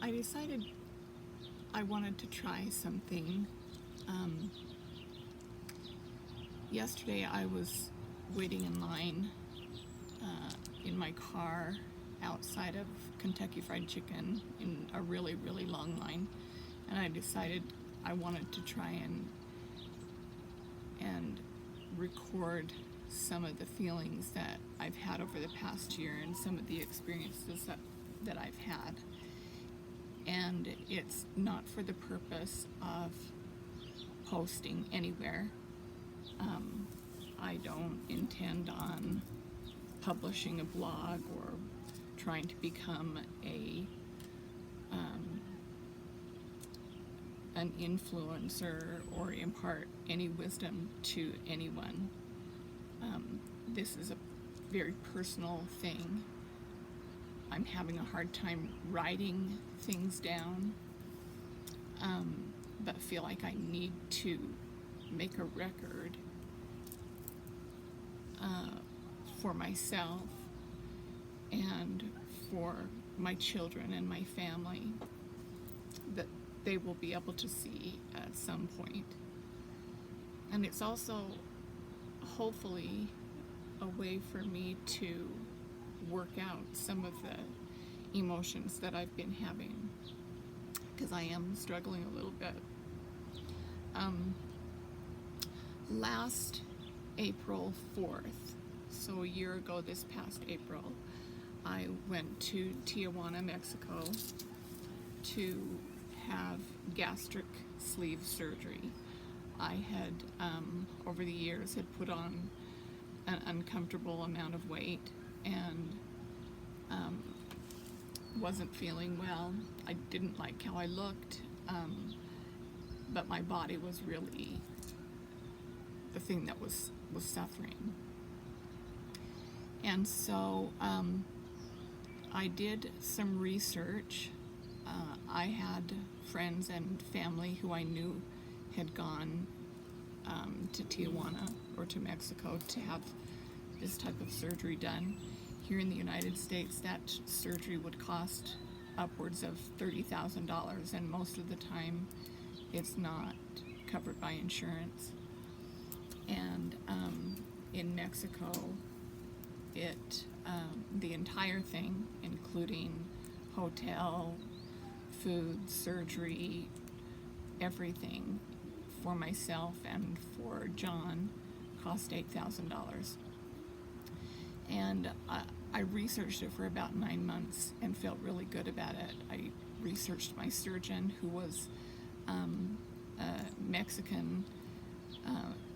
I decided I wanted to try something. Um, Yesterday I was waiting in line in my car outside of Kentucky Fried Chicken in a really, really long line, and I decided I wanted to try and record some of the feelings that I've had over the past year and some of the experiences that I've had. And it's not for the purpose of posting anywhere. I don't intend on publishing a blog or trying to become an influencer or impart any wisdom to anyone. This is a very personal thing. I'm having a hard time writing things down, but feel like I need to make a record for myself and for my children and my family that they will be able to see at some point. And it's also hopefully a way for me to work out some of the emotions that I've been having, because I am struggling a little bit. Last April 4th, so a year ago this past April, I went to Tijuana, Mexico to have gastric sleeve surgery. I had, over the years, had put on an uncomfortable amount of weight and wasn't feeling well. I didn't like how I looked, but my body was really the thing that was suffering. And so I did some research. I had friends and family who I knew had gone to Tijuana or to Mexico to have this type of surgery done. Here in the United States, that surgery would cost upwards of $30,000, and most of the time it's not covered by insurance. And in Mexico, the entire thing, including hotel, food, surgery, everything for myself and for John, cost $8,000. And I researched it for about 9 months and felt really good about it. I researched my surgeon, who was a Mexican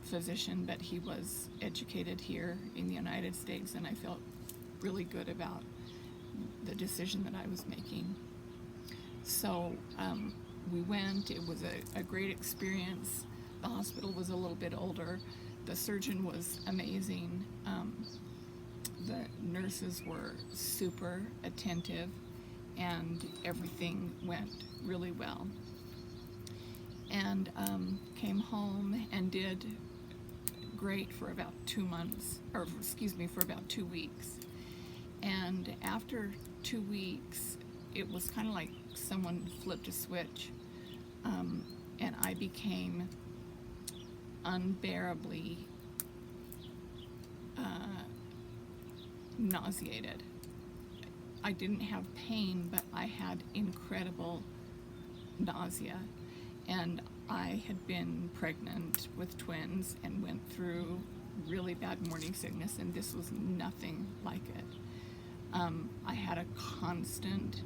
physician, but he was educated here in the United States, and I felt really good about the decision that I was making. So we went. It was a great experience. The hospital was a little bit older. The surgeon was amazing. The nurses were super attentive, and everything went really well. And came home and did great for about 2 months, or for about 2 weeks. And after 2 weeks, it was kind of like someone flipped a switch, and I became unbearably nauseated. I didn't have pain, but I had incredible nausea. And I had been pregnant with twins and went through really bad morning sickness, and this was nothing like it. I had a constant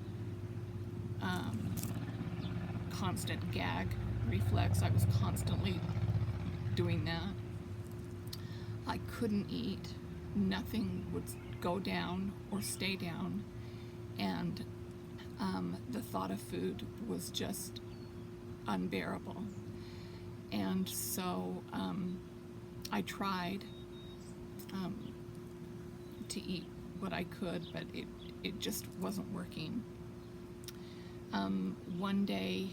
gag reflex. I was constantly doing that. I couldn't eat. Nothing would go down or stay down. And the thought of food was just unbearable. And so I tried to eat what I could, but it just wasn't working. One day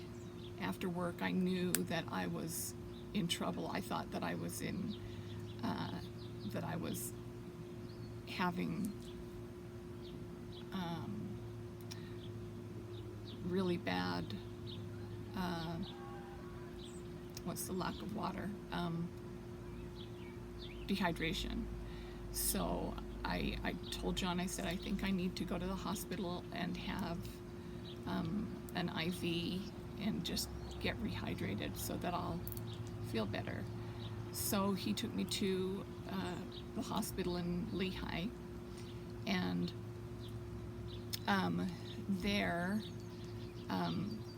after work, I knew that I was in trouble. I thought that I was having really bad, what's the lack of water? Dehydration. So I told John, I said, I think I need to go to the hospital and have an IV and just get rehydrated so that I'll feel better. So he took me to the hospital in Lehigh, and there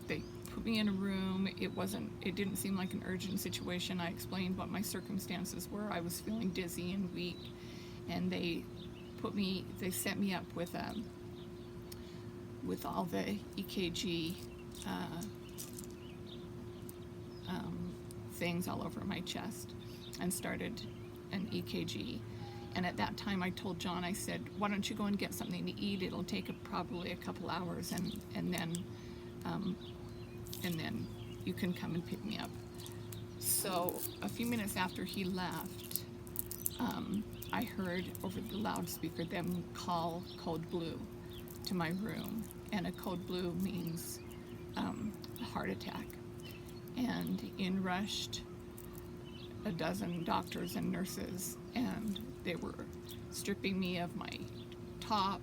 they put me in a room. It didn't seem like an urgent situation. I explained what my circumstances were. I was feeling dizzy and weak, and they set me up with all the EKG things all over my chest, and started an EKG. And at that time I told John, I said, why don't you go and get something to eat? It'll take probably a couple hours, and then you can come and pick me up. So a few minutes after he left, I heard over the loudspeaker them call Code Blue to my room, and a Code Blue means a heart attack. And in rushed a dozen doctors and nurses, and they were stripping me of my top,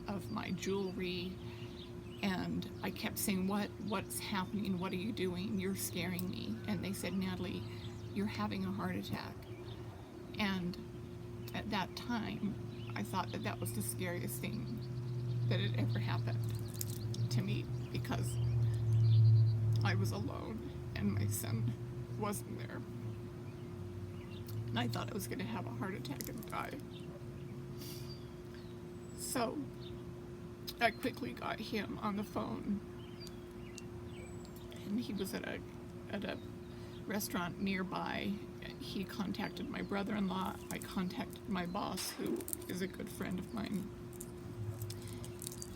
of my jewelry, and I kept saying, what's happening? What are you doing? You're scaring me. And they said, Natalie, you're having a heart attack. And at that time, I thought that was the scariest thing that had ever happened to me, because I was alone and my son wasn't there. And I thought I was going to have a heart attack and die. So I quickly got him on the phone, and he was at a restaurant nearby. He contacted my brother-in-law. I contacted my boss, who is a good friend of mine,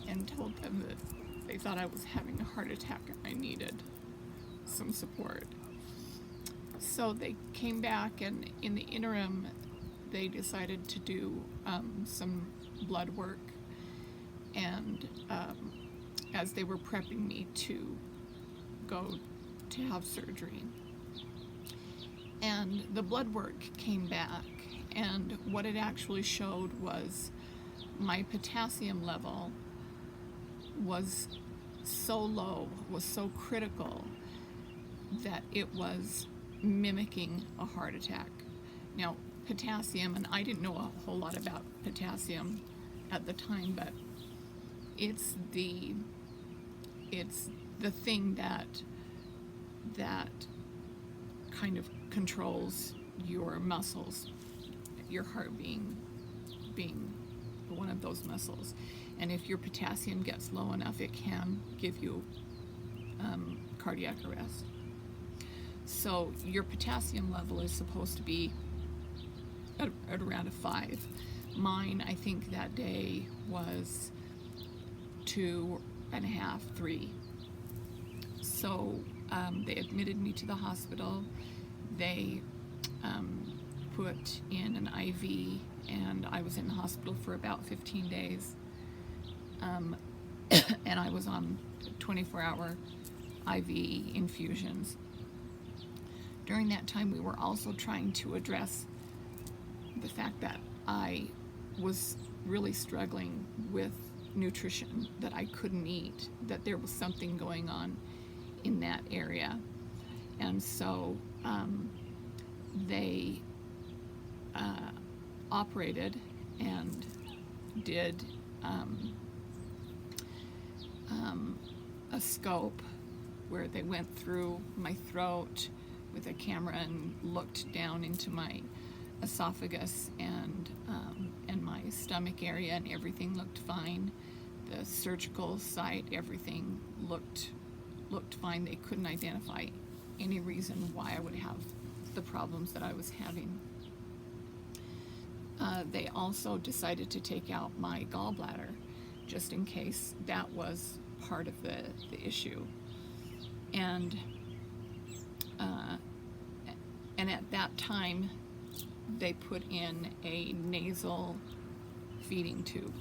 and told them that they thought I was having a heart attack and I needed some support. So they came back, and in the interim they decided to do some blood work, and as they were prepping me to go to have surgery. And the blood work came back, and what it actually showed was my potassium level was so low, was so critical, that it was mimicking a heart attack. Now, potassium, and I didn't know a whole lot about potassium at the time, but it's the thing that kind of controls your muscles, your heart being one of those muscles. And if your potassium gets low enough, it can give you cardiac arrest. So your potassium level is supposed to be at around a 5. Mine, I think that day, was 2.5, 3. So they admitted me to the hospital. They put in an IV, and I was in the hospital for about 15 days. And I was on 24-hour IV infusions. During that time, we were also trying to address the fact that I was really struggling with nutrition, that I couldn't eat, that there was something going on in that area. And so they operated and did a scope where they went through my throat with a camera and looked down into my esophagus and my stomach area, and everything looked fine. The surgical site, everything looked fine. They couldn't identify any reason why I would have the problems that I was having. They also decided to take out my gallbladder, just in case that was part of the issue. And at that time, they put in a nasal feeding tube.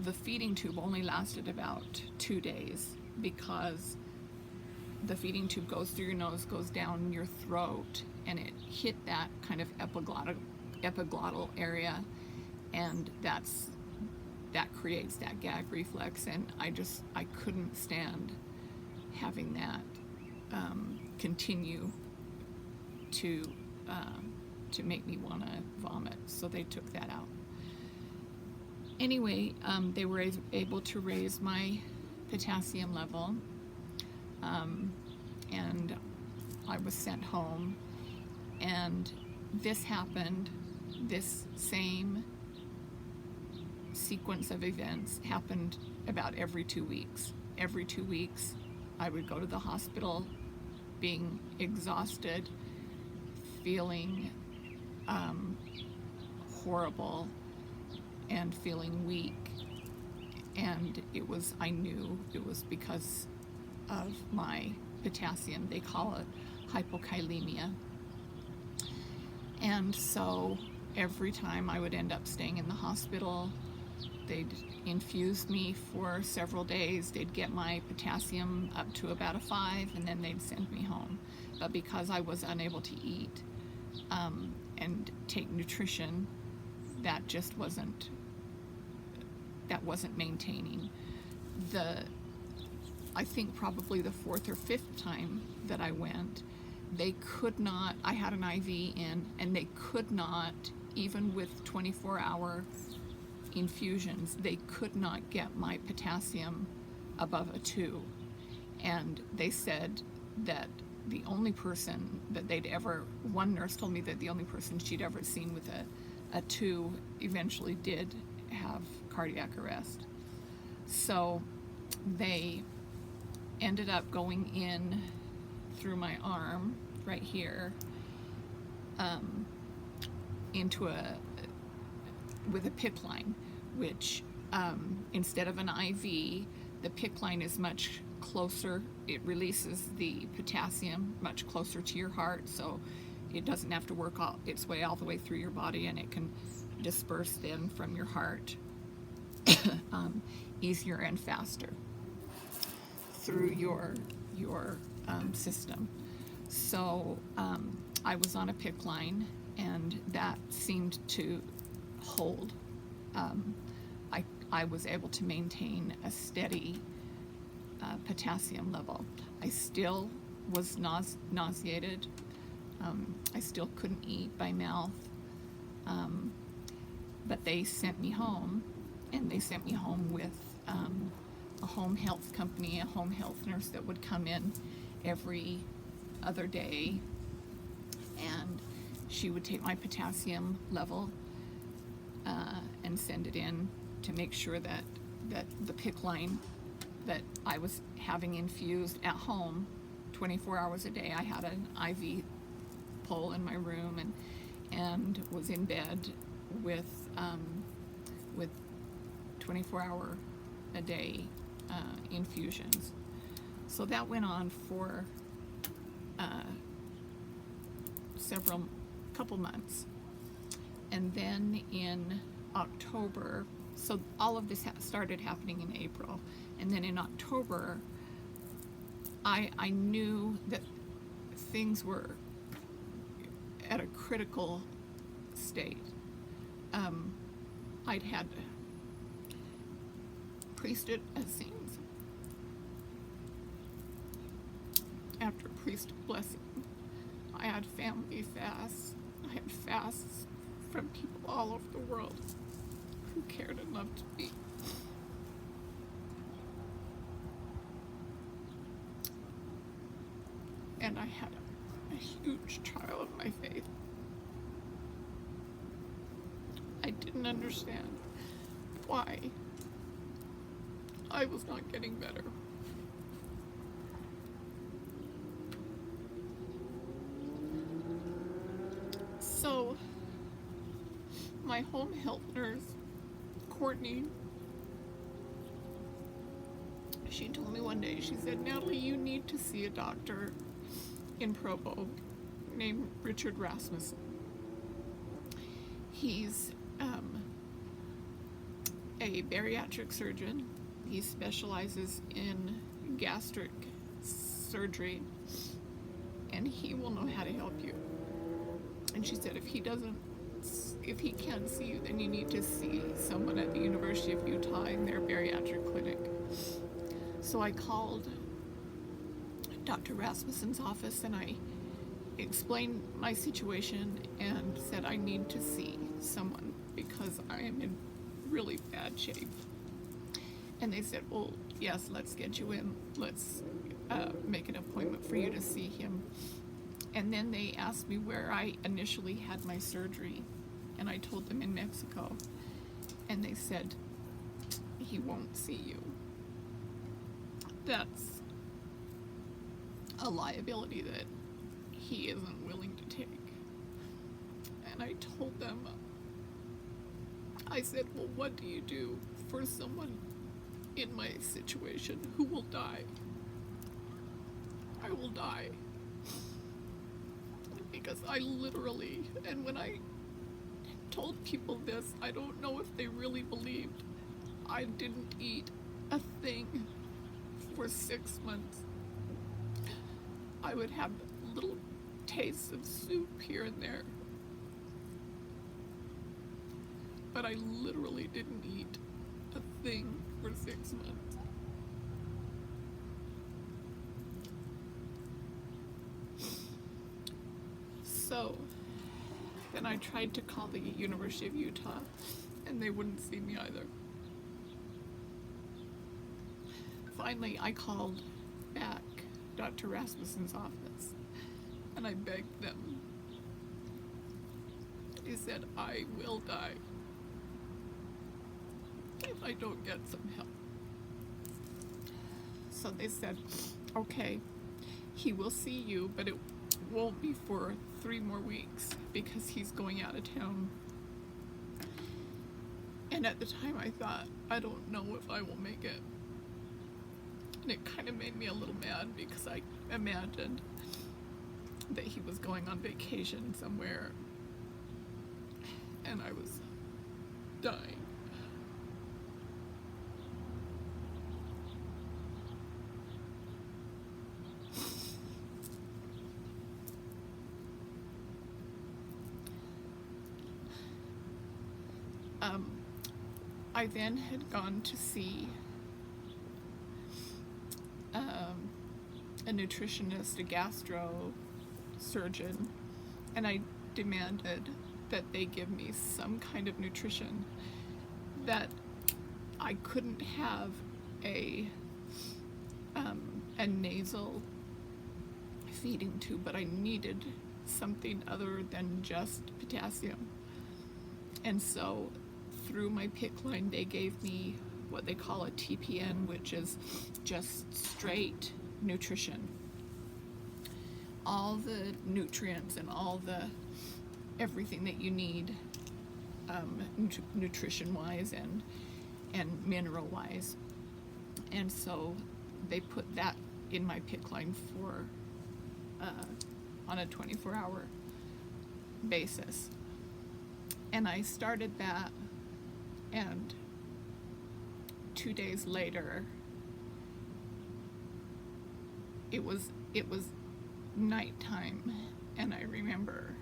the feeding tube only lasted about 2 days, because the feeding tube goes through your nose, goes down your throat, and it hit that kind of epiglottal area, and that creates that gag reflex, and I couldn't stand having that continue to make me want to vomit, so they took that out. Anyway, they were able to raise my potassium level, and I was sent home, and this happened, this same sequence of events happened about every 2 weeks. Every 2 weeks, I would go to the hospital being exhausted, feeling horrible, and feeling weak. And I knew it was because of my potassium. They call it hypokalemia. And so every time I would end up staying in the hospital, they'd infuse me for several days. They'd get my potassium up to about a 5, and then they'd send me home. But because I was unable to eat and take nutrition, that just wasn't maintaining. I think probably the 4th or 5th time that I went, they could not, I had an IV in, and they could not, even with 24-hour infusions, they could not get my potassium above a 2. And they said that the only person that one nurse told me that the only person she'd ever seen with a 2 eventually did have cardiac arrest. So they ended up going in through my arm right here with a PICC line, which instead of an IV, the PICC line is much closer. It releases the potassium much closer to your heart, so it doesn't have to work its way all the way through your body, and it can disperse then from your heart easier and faster through your system. So I was on a PICC line, and that seemed to hold. I was able to maintain a steady potassium level. I still was nauseated. I still couldn't eat by mouth. But they sent me home, and they sent me home with a home health company, a home health nurse that would come in every other day, and she would take my potassium level and send it in to make sure that the PICC line that I was having infused at home 24 hours a day. I had an IV pole in my room and was in bed with 24-hour a day infusions. So that went on for couple months. And then in October, so all of this started happening in April, and then in October I knew that things were at a critical state. I'd had priesthood, it seems. After priest blessing, I had family fasts. I had fasts from people all over the world who cared and loved me. And I had a huge trial of my faith. I didn't understand why I was not getting better. So, my home health nurse, Courtney, she told me one day, she said, "Natalie, you need to see a doctor in Provo named Richard Rasmussen. He's a bariatric surgeon. He specializes in gastric surgery, and he will know how to help you. And she said, if he can't see you, then you need to see someone at the University of Utah in their bariatric clinic. So I called Dr. Rasmussen's office and I explained my situation and said I need to see someone because I am in really bad shape. And they said, well, yes, let's get you in. Let's make an appointment for you to see him. And then they asked me where I initially had my surgery, and I told them in Mexico. And they said, he won't see you. That's a liability that he isn't willing to take. And I told them, I said, well, what do you do for someone in my situation who will die? I will die. Because I literally, and when I told people this, I don't know if they really believed. I didn't eat a thing for 6 months. I would have little tastes of soup here and there. But I literally didn't eat a thing for 6 months. So then I tried to call the University of Utah, and they wouldn't see me either. Finally, I called back Dr. Rasmussen's office, and I begged them. He said, I will die if I don't get some help. So they said, okay, he will see you, but it won't be for 3 more weeks because he's going out of town. And at the time I thought, I don't know if I will make it. And it kind of made me a little mad because I imagined that he was going on vacation somewhere and I was dying. I then had gone to see a nutritionist, a gastro surgeon, and I demanded that they give me some kind of nutrition, that I couldn't have a nasal feeding tube, but I needed something other than just potassium. And so through my PICC line, they gave me what they call a TPN, which is just straight nutrition. All the nutrients and all the everything that you need, nutrition-wise and mineral-wise. And so they put that in my PICC line for on a 24-hour basis. And I started that, and 2 days later, it was nighttime, and I remember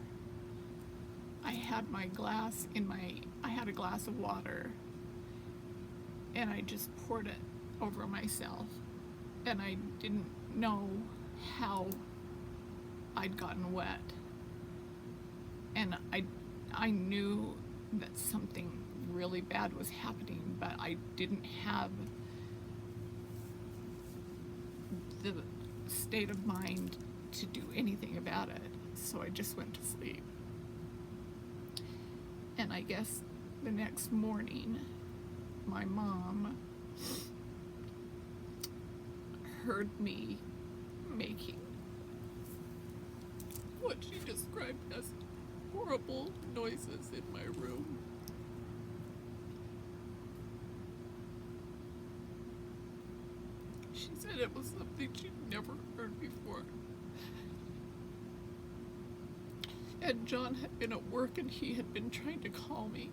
I had I had a glass of water, and I just poured it over myself, and I didn't know how I'd gotten wet, and I knew that something really bad was happening, but I didn't have the state of mind to do anything about it, so I just went to sleep. And I guess the next morning, my mom heard me making what she described as horrible noises in my room. She said it was something she'd never heard before. And John had been at work and he had been trying to call me.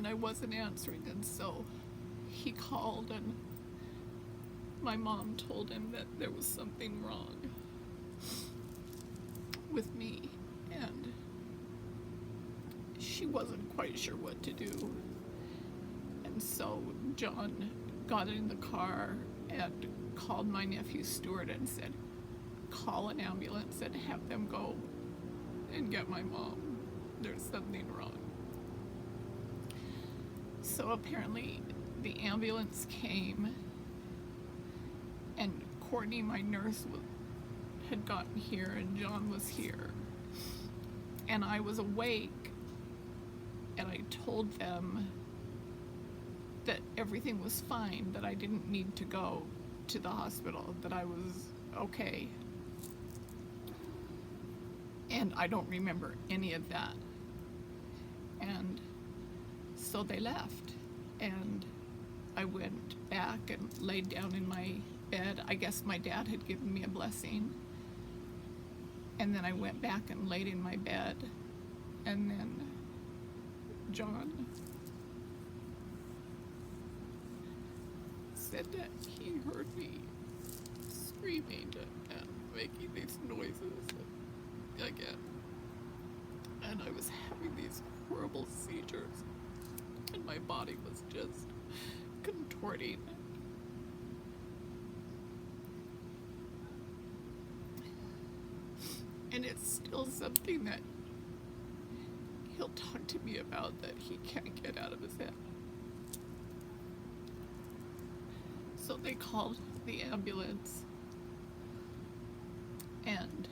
and I wasn't answering, and so he called, and my mom told him that there was something wrong with me, and she wasn't quite sure what to do. And so John got in the car and called my nephew Stuart and said, call an ambulance and have them go and get my mom. There's something wrong. So apparently the ambulance came, and Courtney, my nurse, had gotten here, and John was here. And I was awake, and I told them that everything was fine, that I didn't need to go to the hospital, that I was okay. And I don't remember any of that. And so they left, and I went back and laid down in my bed. I guess my dad had given me a blessing. And then I went back and laid in my bed, and then John said that he heard me screaming and making these noises again. And I was having these horrible seizures, and my body was just contorting. And it's still something that he'll talk to me about that he can't get out of his head. So they called the ambulance, and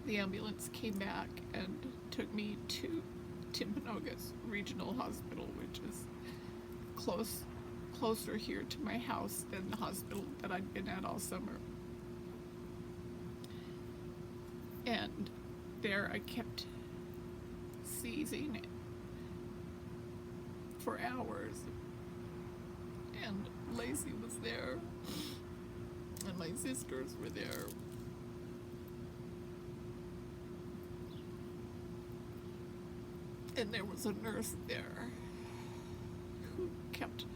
the ambulance came back and took me to Timpanogos Regional Hospital, which is closer here to my house than the hospital that I'd been at all summer. And there I kept seizing for hours, and Lacey was there, and my sisters were there. And there was a nurse there who kept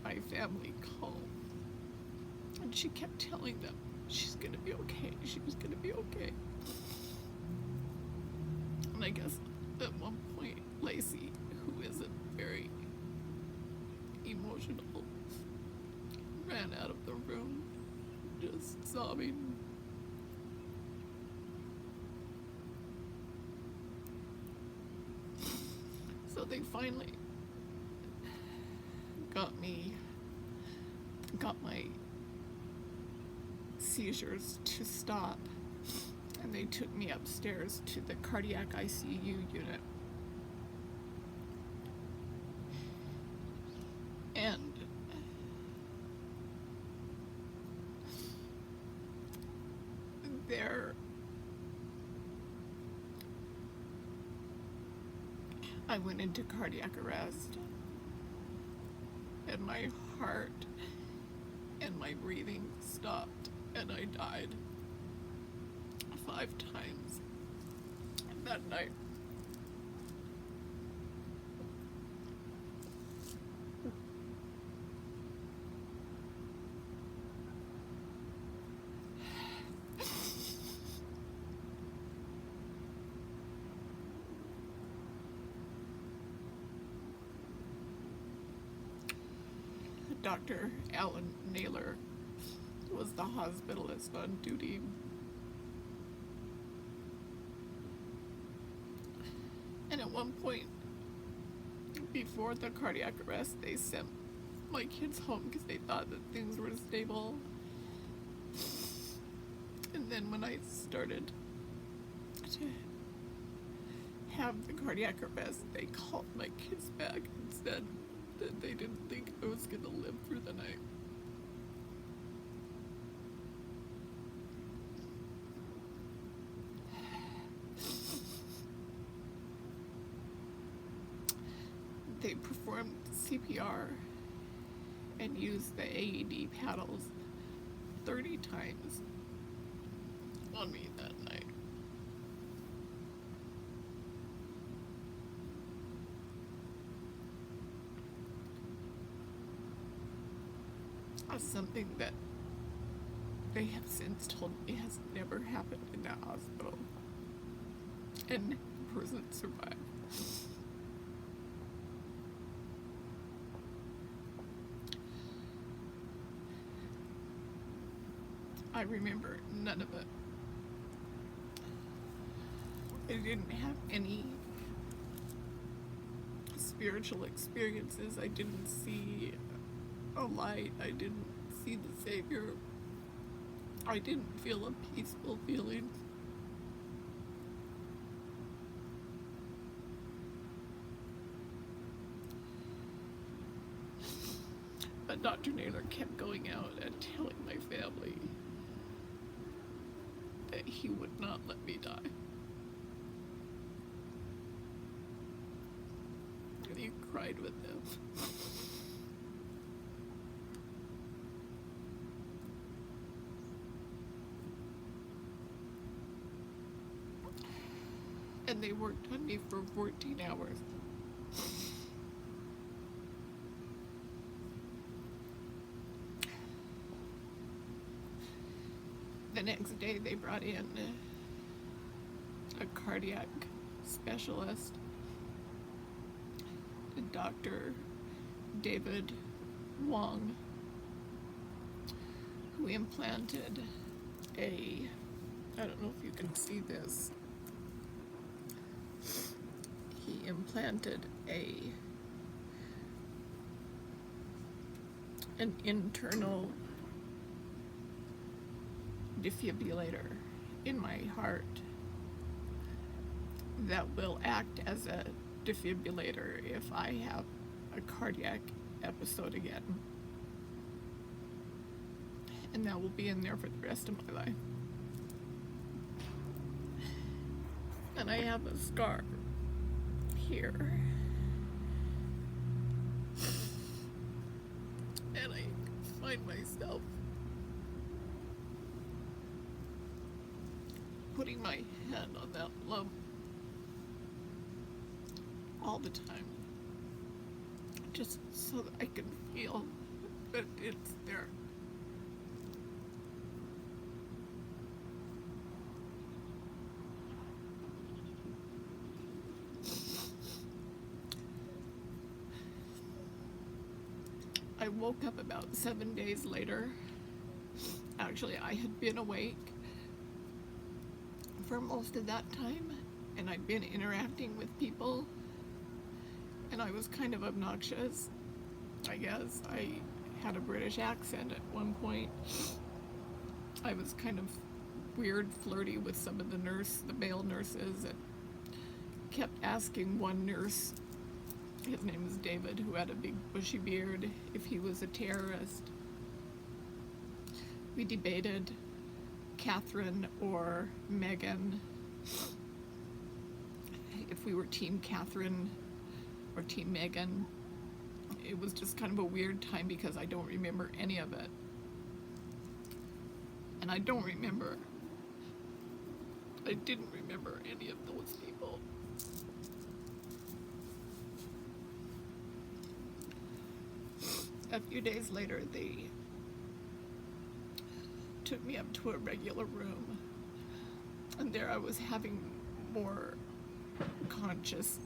my family calm, and she kept telling them she's gonna be okay, she was gonna be okay. And I guess at one point, Lacey, who isn't very emotional, ran out of the room just sobbing. So they finally got my seizures to stop, and they took me upstairs to the cardiac ICU unit. And there I went into cardiac arrest, and my heart and my breathing stopped, and I died 5 times that night. Dr. Alan Naylor was the hospitalist on duty. And at one point, before the cardiac arrest, they sent my kids home because they thought that things were stable. And then when I started to have the cardiac arrest, they called my kids back and said that they didn't think I was going to live through the night. They performed CPR and used the AED paddles 30 times on me that night. something that they have since told me has never happened in that hospital. And the person survived. I remember none of it. I didn't have any spiritual experiences. I didn't see a light. I didn't see the Savior. I didn't feel a peaceful feeling. But Dr. Naylor kept going out and telling my family that he would not let me die. And he cried with them. And they worked on me for 14 hours. The next day they brought in a cardiac specialist, Dr. David Wong, who implanted I don't know if you can see this, he implanted an internal defibrillator in my heart that will act as a defibrillator if I have a cardiac episode again. And that will be in there for the rest of my life. And I have a scar here. And I find myself putting my hand on that lump all the time, just so that I can feel that it's there. I woke up about 7 days later. Actually, I had been awake for most of that time, and I'd been interacting with people, and I was kind of obnoxious, I guess. I had a British accent at one point. I was kind of weird, flirty with some of the male nurses, and kept asking one nurse, his name was David, who had a big bushy beard, if he was a terrorist. We debated Catherine or Megan, if we were Team Catherine or Team Megan. It was just kind of a weird time because I don't remember any of it. And I didn't remember any of those people. A few days later, they took me up to a regular room, and there I was having more conscious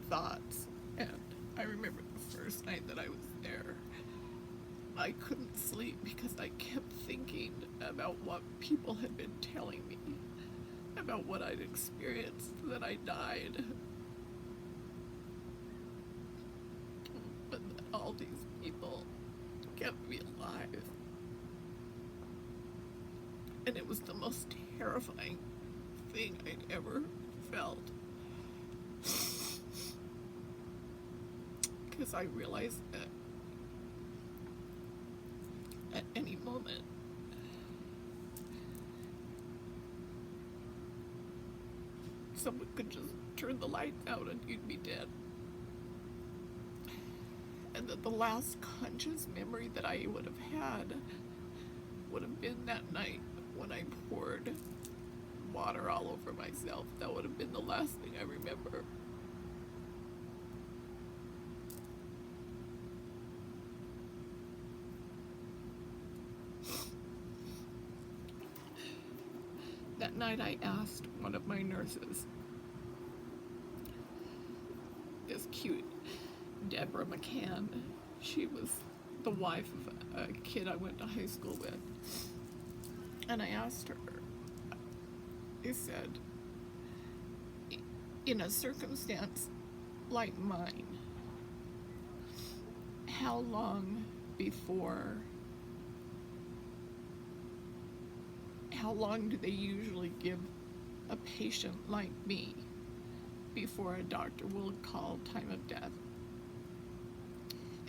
thoughts. And I remember the first night that I was there, I couldn't sleep because I kept thinking about what people had been telling me about what I'd experienced, that I died, but that all these people kept me alive. And it was the most terrifying thing I'd ever felt. Because I realized that at any moment, someone could just turn the lights out and you'd be dead. And that the last conscious memory that I would have had would have been that night when I poured water all over myself. That would have been the last thing I remember. night I asked one of my nurses, this cute Deborah McCann, she was the wife of a kid I went to high school with, and I asked her, I said, in a circumstance like mine, how long do they usually give a patient like me before a doctor will call time of death?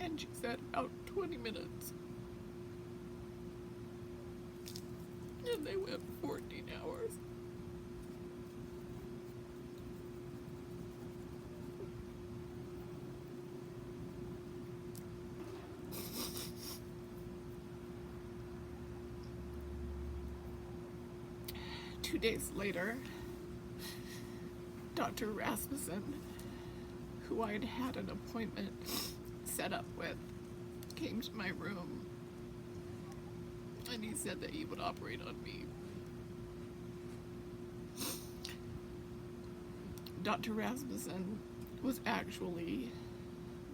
And she said about 20 minutes. And they went 14 hours. Two days later, Dr. Rasmussen, who I'd had an appointment set up with, came to my room, and he said that he would operate on me. Dr. Rasmussen was actually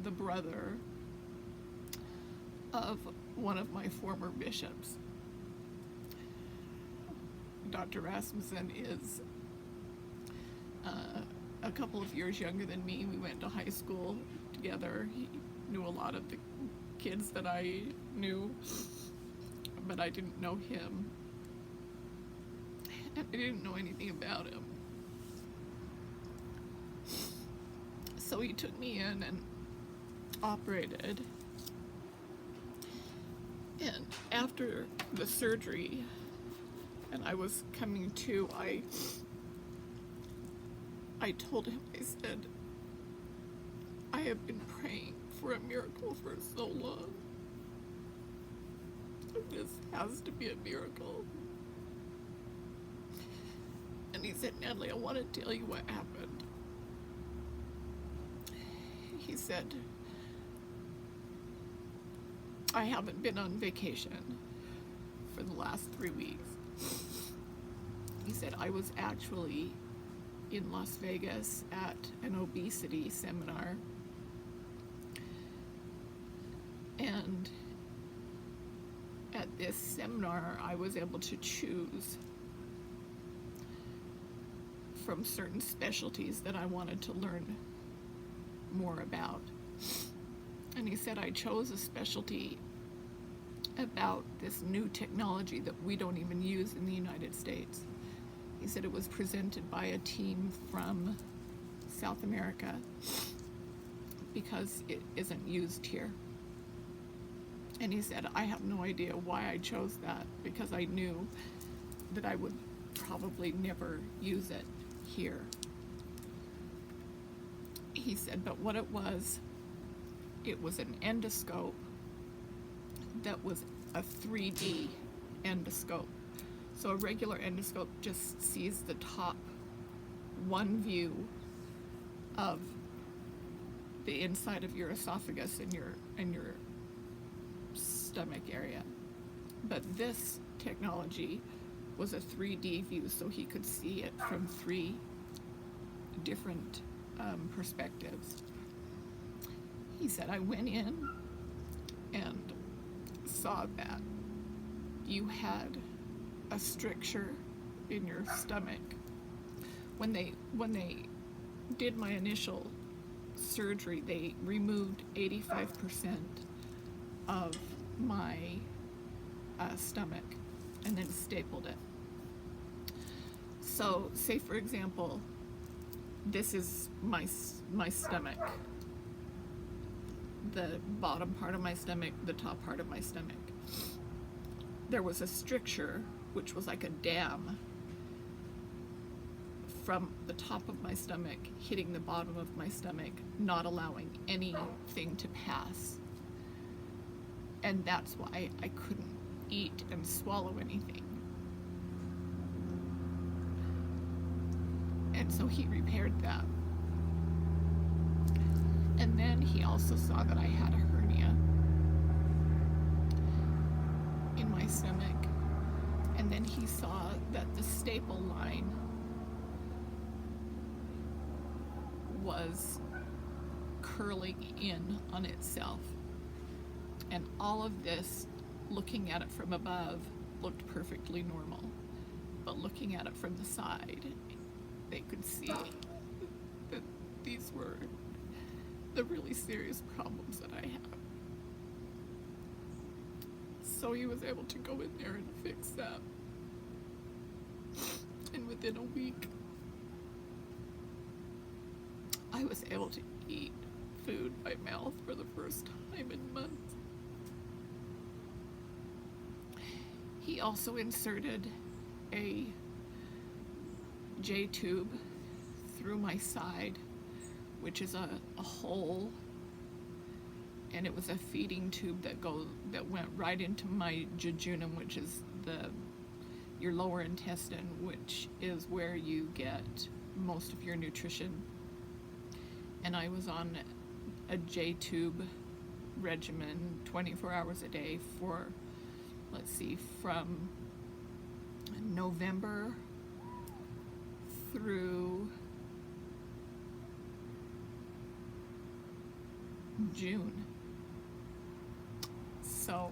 the brother of one of my former bishops. Dr. Rasmussen is a couple of years younger than me. We went to high school together. He knew a lot of the kids that I knew, but I didn't know him. And I didn't know anything about him. So he took me in and operated. And after the surgery, and I was coming to, I told him, I said, I have been praying for a miracle for so long. This has to be a miracle. And he said, Natalie, I want to tell you what happened. He said, I haven't been on vacation for the last 3 weeks. He said, I was actually in Las Vegas at an obesity seminar, and at this seminar I was able to choose from certain specialties that I wanted to learn more about. And he said, I chose a specialty about this new technology that we don't even use in the United States. He said it was presented by a team from South America because it isn't used here. And he said, I have no idea why I chose that, because I knew that I would probably never use it here. He said, but what it was an endoscope that was a 3D endoscope. So a regular endoscope just sees the top one view of the inside of your esophagus and your stomach area. But this technology was a 3D view, so he could see it from 3 different perspectives. He said, I went in and saw that you had a stricture in your stomach. When they did my initial surgery, they removed 85% of my stomach and then stapled it. So, say for example, this is my stomach. The bottom part of my stomach, the top part of my stomach. There was a stricture, which was like a dam, from the top of my stomach hitting the bottom of my stomach, not allowing anything to pass. And that's why I couldn't eat and swallow anything. And so he repaired that. And then he also saw that I had a hernia in my stomach. And then and he saw that the staple line was curling in on itself. And all of this, looking at it from above, looked perfectly normal. But looking at it from the side, they could see that these were the really serious problems that I have. So he was able to go in there and fix that. And within a week, I was able to eat food by mouth for the first time in months. He also inserted a J-tube through my side, which is a hole, and it was a feeding tube that went right into my jejunum, which is your lower intestine, which is where you get most of your nutrition. And I was on a J-tube regimen 24 hours a day for, let's see, from November through June. So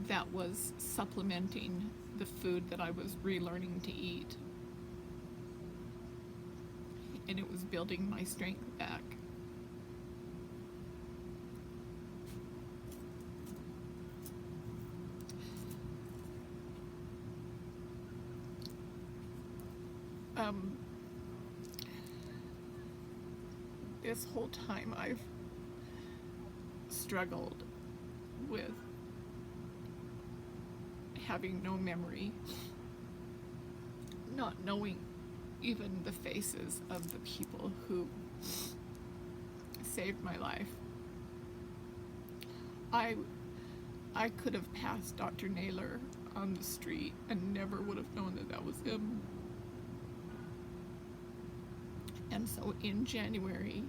that was supplementing the food that I was relearning to eat. And it was building my strength back. This whole time I've struggled with having no memory, not knowing even the faces of the people who saved my life. I could have passed Dr. Naylor on the street and never would have known that that was him. And so in January,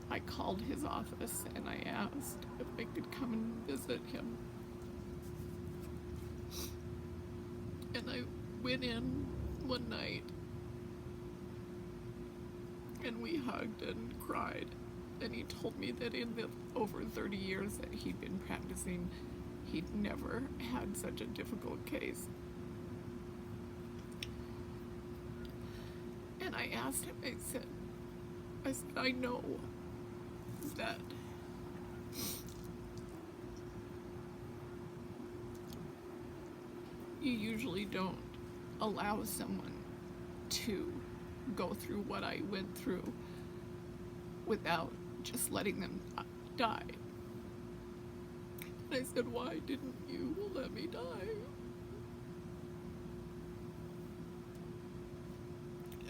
I called his office and I asked if I could come and visit him. And I went in one night and we hugged and cried. And he told me that in the over 30 years that he'd been practicing, he'd never had such a difficult case. And I asked him, I said, I know that you usually don't allow someone to go through what I went through without just letting them die. And I said, why didn't you let me die?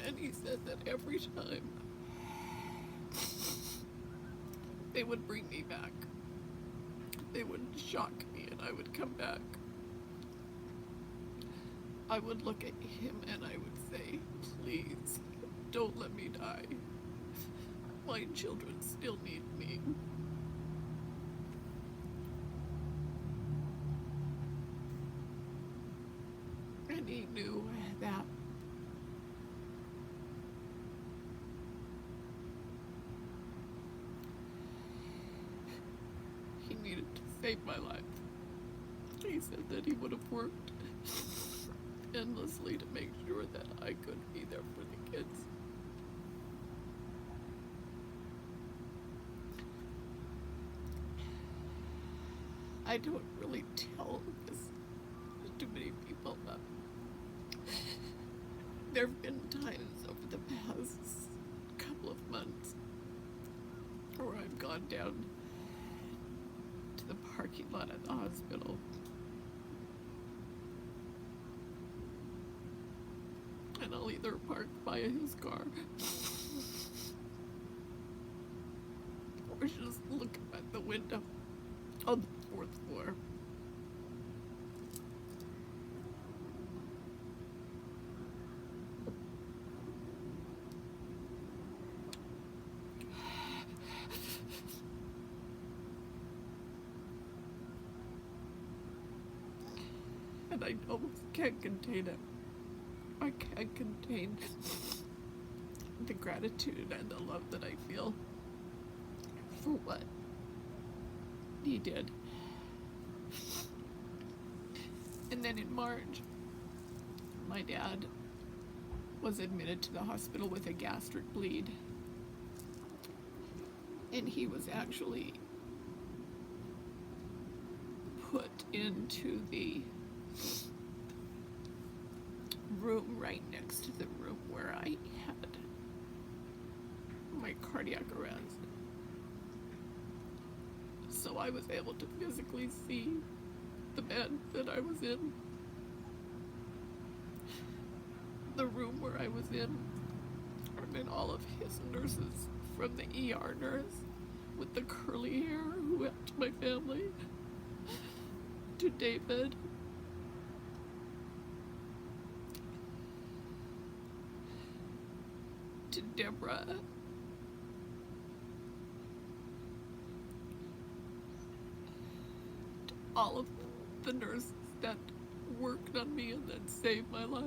And he said that every time they would bring me back, they would shock me and I would come back. I would look at him and I would say, please, don't let me die. My children still need me. And he knew that he needed to save my life. He said that he would have worked endlessly to make sure that I could be there for the kids. I don't really tell this to many people, but there have been times over the past couple of months where I've gone down to the parking lot at the hospital and I'll either park by his car or just look at the window on the 4th floor. and I almost can't contain it. I can't contain the gratitude and the love that I feel for what he did. And then in March, my dad was admitted to the hospital with a gastric bleed. And he was actually put into the room right next to the room where I had my cardiac arrest. So I was able to physically see the bed that I was in, the room where I was in, and then all of his nurses, from the ER nurse with the curly hair who helped my family, to David, to Deborah, to all of the nurses that worked on me and that saved my life.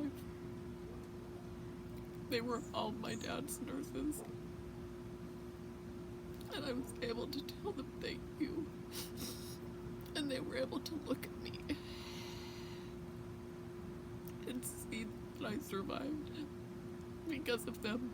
They were all my dad's nurses. And I was able to tell them thank you. And they were able to look at me and see that I survived because of them.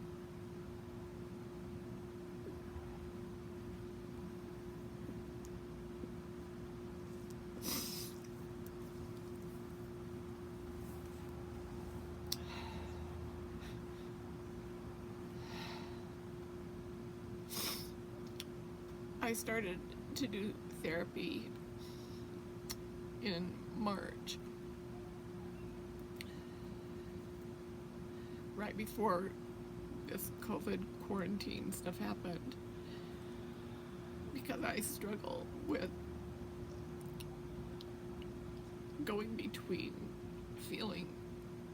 I started to do therapy in March, right before this COVID quarantine stuff happened, because I struggle with going between feeling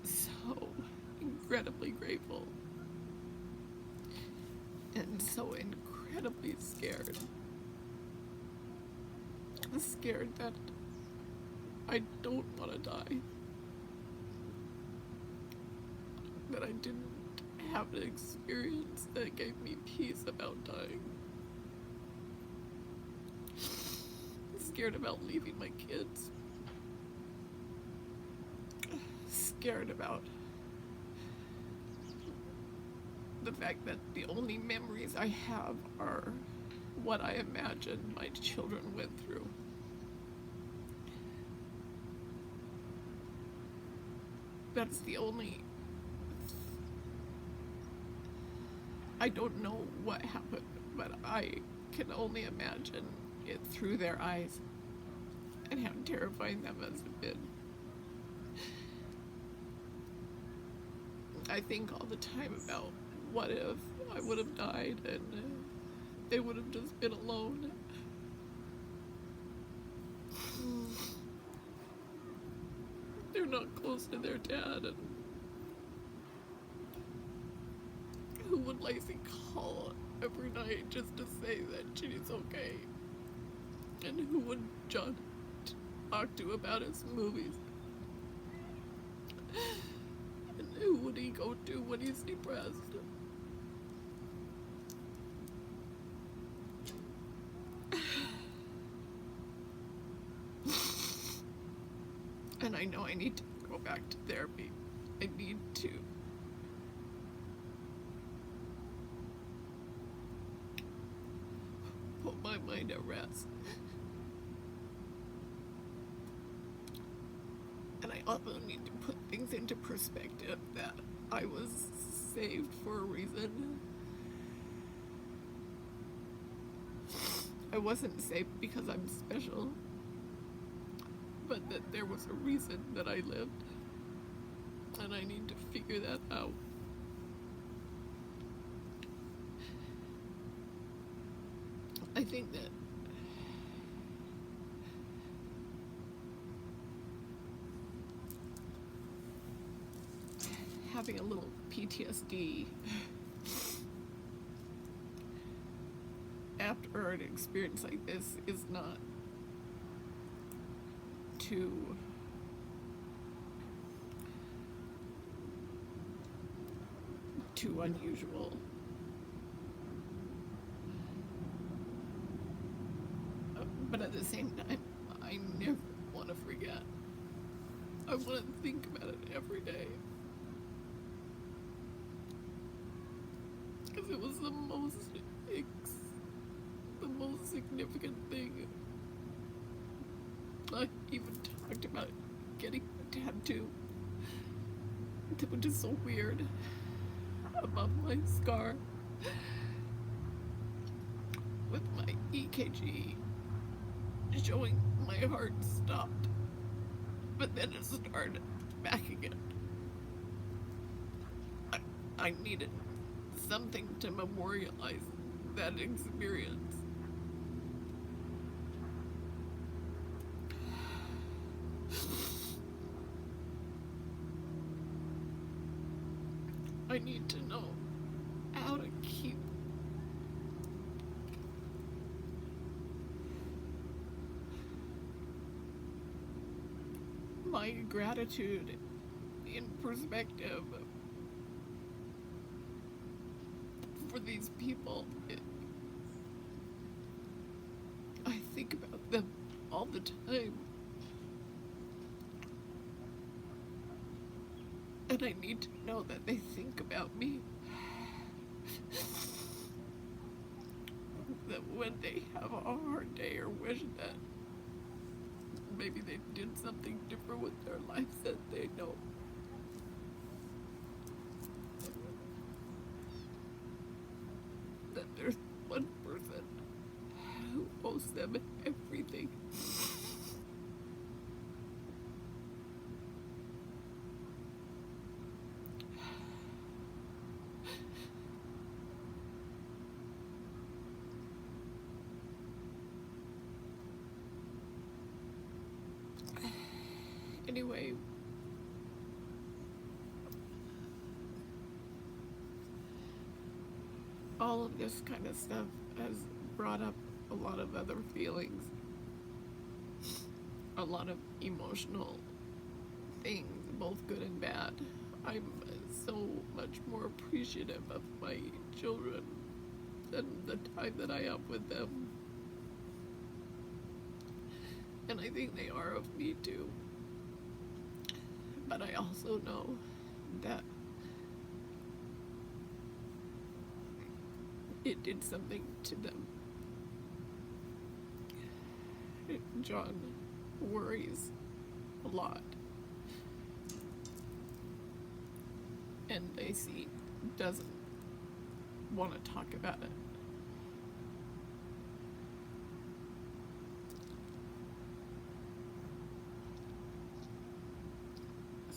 so incredibly grateful and so incredibly scared. Scared that I don't want to die, that I didn't have an experience that gave me peace about dying. Scared about leaving my kids. Scared about the fact that the only memories I have are what I imagine my children went through. That's the only... I don't know what happened, but I can only imagine it through their eyes and how terrifying that must have been. I think all the time about what if I would have died and they would have just been alone. They're not close to their dad, and who would Lacey call every night just to say that Ginny's okay? And who would John talk to about his movies? And who would he go to when he's depressed? And I know I need to go back to therapy. I need to put my mind at rest. And I also need to put things into perspective, that I was saved for a reason. I wasn't saved because I'm special, but that there was a reason that I lived, and I need to figure that out. I think that having a little PTSD after an experience like this is not to too unusual. But at the same time, I never want to forget. I want to think about it every day. Because it was the most significant thing. I even talked about getting a tattoo, which is so weird, above my scar, with my EKG showing my heart stopped, but then it started back again. I needed something to memorialize that experience. I need to know how to keep my gratitude in perspective for these people. I think about them all the time. And I need to know that they think about me. That when they have a hard day or wish that maybe they did something different with their lives, that they know that there's one person who owes them everything. Anyway, all of this kind of stuff has brought up a lot of other feelings, a lot of emotional things, both good and bad. I'm so much more appreciative of my children and the time that I have with them. And I think they are of me too. But I also know that it did something to them. John worries a lot. And Lacey doesn't want to talk about it.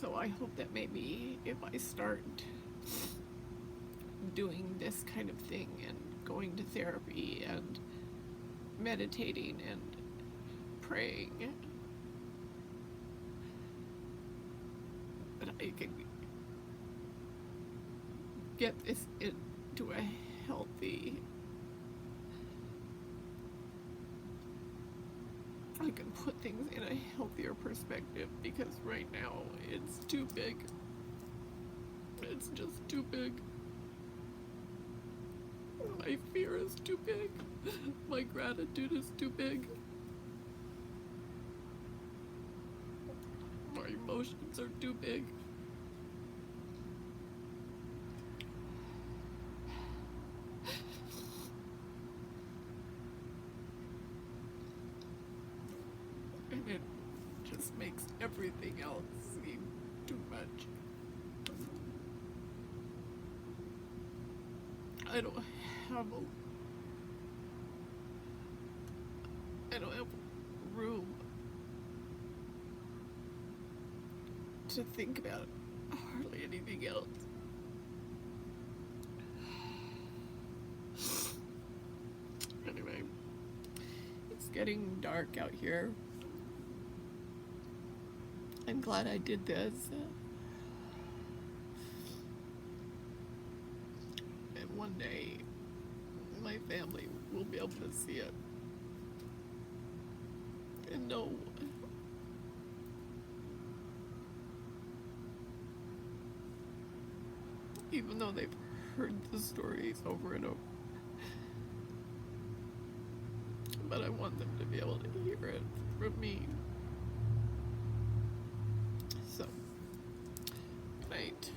So I hope that maybe if I start doing this kind of thing and going to therapy and meditating and praying, that I can get this into a healthy, I can put things in a healthier perspective, because right now it's too big. It's just too big. My fear is too big. My gratitude is too big. My emotions are too big. And it just makes everything else seem too much. I don't have room to think about hardly anything else. Anyway, it's getting dark out here. I'm glad I did this. And one day, my family will be able to see it and know even though they've heard the stories over and over. But I want them to be able to hear it from me. So, good night.